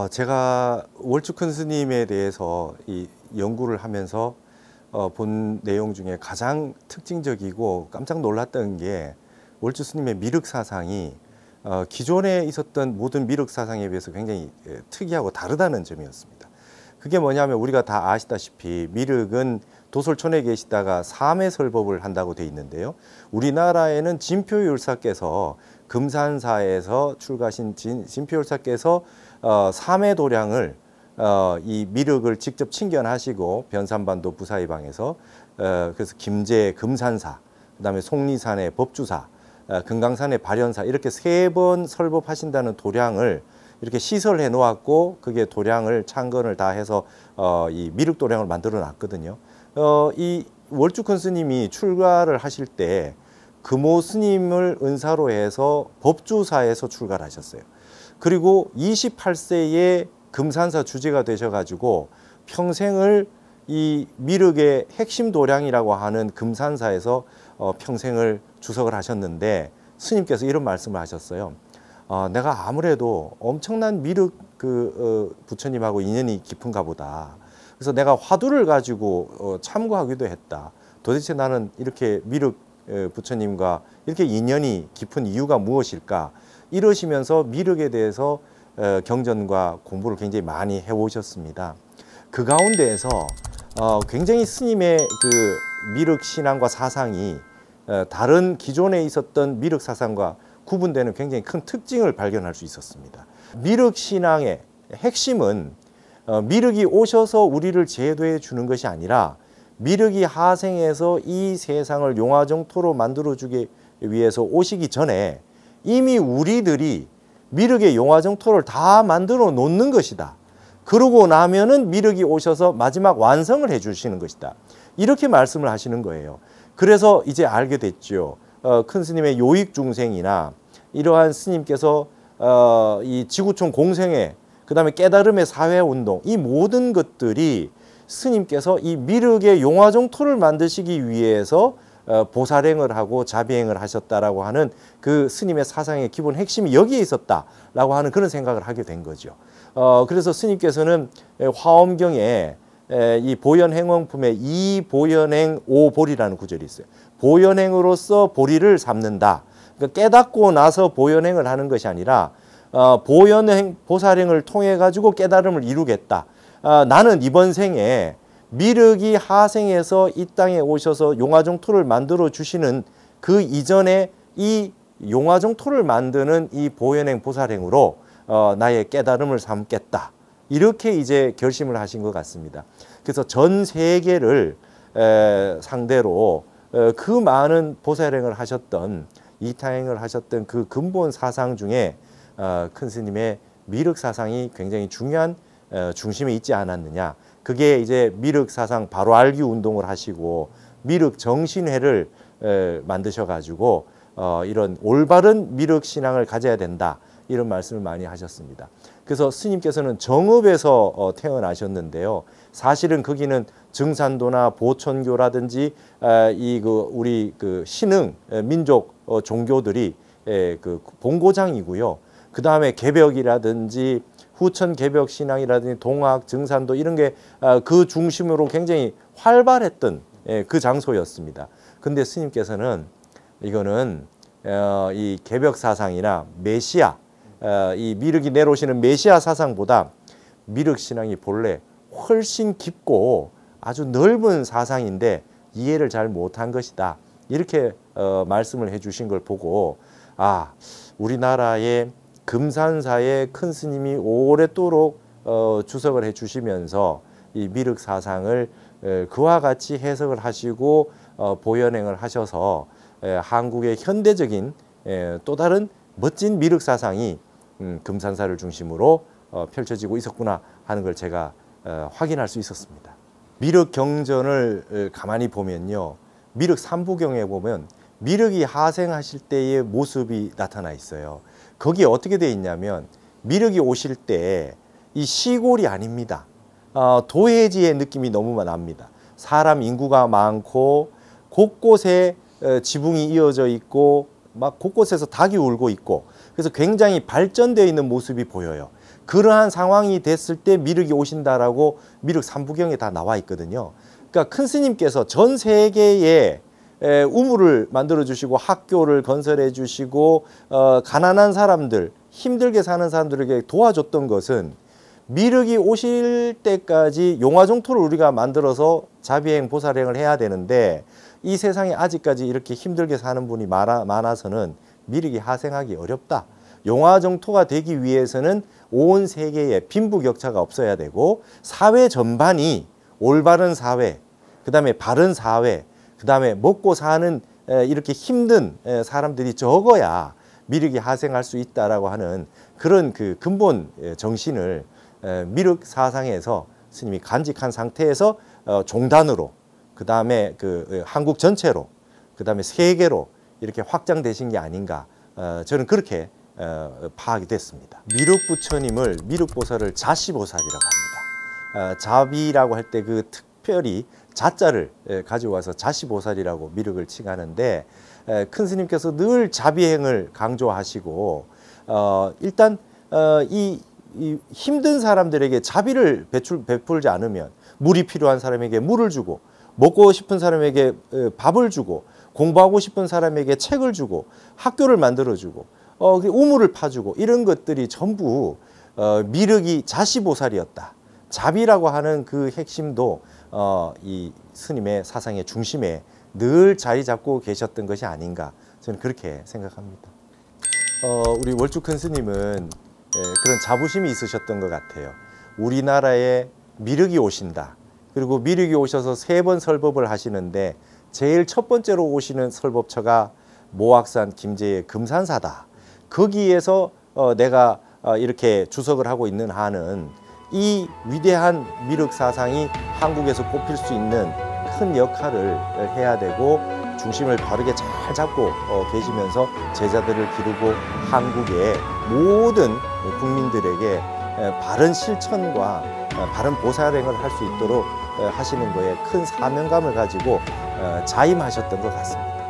제가 월주 큰 스님에 대해서 이 연구를 하면서 본 내용 중에 가장 특징적이고 깜짝 놀랐던 게 월주 스님의 미륵 사상이 기존에 있었던 모든 미륵 사상에 비해서 굉장히 특이하고 다르다는 점이었습니다. 그게 뭐냐면 우리가 다 아시다시피 미륵은 도솔촌에 계시다가 삼해설법을 한다고 돼 있는데요. 우리나라에는 진표율사께서 금산사에서 출가하신 진표율사께서 삼해도량을 이 미륵을 직접 친견하시고 변산반도 부사이방에서 그래서 김제 금산사, 그다음에 속리산의 법주사, 금강산의 발현사 이렇게 3번 설법하신다는 도량을 이렇게 시설해 놓았고 그게 도량을 창건을 다 해서 이 미륵 도량을 만들어 놨거든요. 이 월주 큰 스님이 출가를 하실 때 금오 스님을 은사로 해서 법주사에서 출가를 하셨어요. 그리고 28세에 금산사 주제가 되셔가지고 평생을 이 미륵의 핵심 도량이라고 하는 금산사에서 평생을 주석을 하셨는데 스님께서 이런 말씀을 하셨어요. 내가 아무래도 엄청난 미륵 부처님하고 인연이 깊은가 보다. 그래서 내가 화두를 가지고 참고하기도 했다. 도대체 나는 이렇게 미륵 부처님과 이렇게 인연이 깊은 이유가 무엇일까? 이러시면서 미륵에 대해서 경전과 공부를 굉장히 많이 해오셨습니다. 그 가운데에서 굉장히 스님의 그 미륵 신앙과 사상이 다른 기존에 있었던 미륵 사상과 구분되는 굉장히 큰 특징을 발견할 수 있었습니다. 미륵 신앙의 핵심은 미륵이 오셔서 우리를 제도해 주는 것이 아니라 미륵이 하생해서 이 세상을 용화정토로 만들어주기 위해서 오시기 전에 이미 우리들이 미륵의 용화정토를 다 만들어 놓는 것이다. 그러고 나면은 미륵이 오셔서 마지막 완성을 해 주시는 것이다. 이렇게 말씀을 하시는 거예요. 그래서 이제 알게 됐죠. 큰 스님의 요익 중생이나 이러한 스님께서 이 지구촌 공생회, 그 다음에 깨달음의 사회운동, 이 모든 것들이 스님께서 이 미륵의 용화정토를 만드시기 위해서 보살행을 하고 자비행을 하셨다라고 하는 그 스님의 사상의 기본 핵심이 여기에 있었다라고 하는 그런 생각을 하게 된 거죠. 그래서 스님께서는 화엄경에 이 보현행원품에 이보현행 오보리라는 구절이 있어요. 보현행으로서 보리를 삼는다. 그러니까 깨닫고 나서 보현행을 하는 것이 아니라 보현행, 보살행을 통해 가지고 깨달음을 이루겠다. 나는 이번 생에 미륵이 하생해서 이 땅에 오셔서 용화정토를 만들어 주시는 그 이전에 이 용화정토를 만드는 이 보현행 보살행으로 나의 깨달음을 삼겠다. 이렇게 이제 결심을 하신 것 같습니다. 그래서 전 세계를 상대로 그 많은 보살행을 하셨던 이타행을 하셨던 그 근본 사상 중에 큰 스님의 미륵 사상이 굉장히 중요한 중심에 있지 않았느냐. 그게 이제 미륵 사상 바로 알기 운동을 하시고 미륵 정신회를 만드셔가지고 이런 올바른 미륵 신앙을 가져야 된다. 이런 말씀을 많이 하셨습니다. 그래서 스님께서는 정읍에서 태어나셨는데요. 사실은 거기는 증산도나 보천교라든지 우리 신흥 민족 종교들이 그 본고장이고요. 그 다음에 개벽이라든지 후천 개벽 신앙이라든지 동학, 증산도 이런 게 그 중심으로 굉장히 활발했던 그 장소였습니다. 근데 스님께서는 이거는 이 개벽 사상이나 메시아, 이 미륵이 내려오시는 메시아 사상보다 미륵 신앙이 본래 훨씬 깊고 아주 넓은 사상인데 이해를 잘 못한 것이다. 이렇게 말씀을 해주신 걸 보고 우리나라의 금산사의 큰 스님이 오랫도록 주석을 해주시면서 이 미륵 사상을 그와 같이 해석을 하시고 보현행을 하셔서 한국의 현대적인 또 다른 멋진 미륵 사상이 금산사를 중심으로 펼쳐지고 있었구나 하는 걸 제가 확인할 수 있었습니다. 미륵 경전을 가만히 보면요. 미륵 삼부경에 보면 미륵이 하생하실 때의 모습이 나타나 있어요. 거기에 어떻게 되어 있냐면 미륵이 오실 때 이 시골이 아닙니다. 도해지의 느낌이 너무 납니다. 사람 인구가 많고 곳곳에 지붕이 이어져 있고 막 곳곳에서 닭이 울고 있고 그래서 굉장히 발전되어 있는 모습이 보여요. 그러한 상황이 됐을 때 미륵이 오신다라고 미륵 삼부경에 다 나와 있거든요. 그러니까 큰 스님께서 전 세계에 우물을 만들어 주시고 학교를 건설해 주시고 가난한 사람들, 힘들게 사는 사람들에게 도와줬던 것은 미륵이 오실 때까지 용화정토를 우리가 만들어서 자비행 보살행을 해야 되는데 이 세상에 아직까지 이렇게 힘들게 사는 분이 많아서는 미륵이 하생하기 어렵다. 용화정토가 되기 위해서는 온 세계에 빈부격차가 없어야 되고 사회 전반이 올바른 사회, 그 다음에 바른 사회, 그 다음에 먹고 사는 이렇게 힘든 사람들이 적어야 미륵이 하생할 수 있다라고 하는 그런 그 근본 정신을 미륵 사상에서 스님이 간직한 상태에서 종단으로, 그 다음에 그 한국 전체로, 그 다음에 세계로 이렇게 확장되신 게 아닌가, 저는 그렇게 파악이 됐습니다. 미륵부처님을 미륵보살을 자시보살이라고 합니다. 자비라고 할 때 그 특별히 자자를 가지고 와서 자시보살이라고 미륵을 칭하는데, 큰 스님께서 늘 자비행을 강조하시고 일단 이 힘든 사람들에게 자비를 베풀지 않으면, 물이 필요한 사람에게 물을 주고, 먹고 싶은 사람에게 밥을 주고, 공부하고 싶은 사람에게 책을 주고, 학교를 만들어주고, 우물을 파주고, 이런 것들이 전부 미륵이 자시보살이었다. 자비라고 하는 그 핵심도 이 스님의 사상의 중심에 늘 자리 잡고 계셨던 것이 아닌가, 저는 그렇게 생각합니다. 우리 월주 큰 스님은 그런 자부심이 있으셨던 것 같아요. 우리나라에 미륵이 오신다. 그리고 미륵이 오셔서 3번 설법을 하시는데 제일 첫 번째로 오시는 설법처가 모악산 김제의 금산사다. 거기에서 내가 이렇게 주석을 하고 있는 한은 이 위대한 미륵 사상이 한국에서 꼽힐 수 있는 큰 역할을 해야 되고, 중심을 바르게 잘 잡고 계시면서 제자들을 기르고 한국의 모든 국민들에게 바른 실천과 바른 보살행을 할 수 있도록 하시는 거에 큰 사명감을 가지고 자임하셨던 것 같습니다.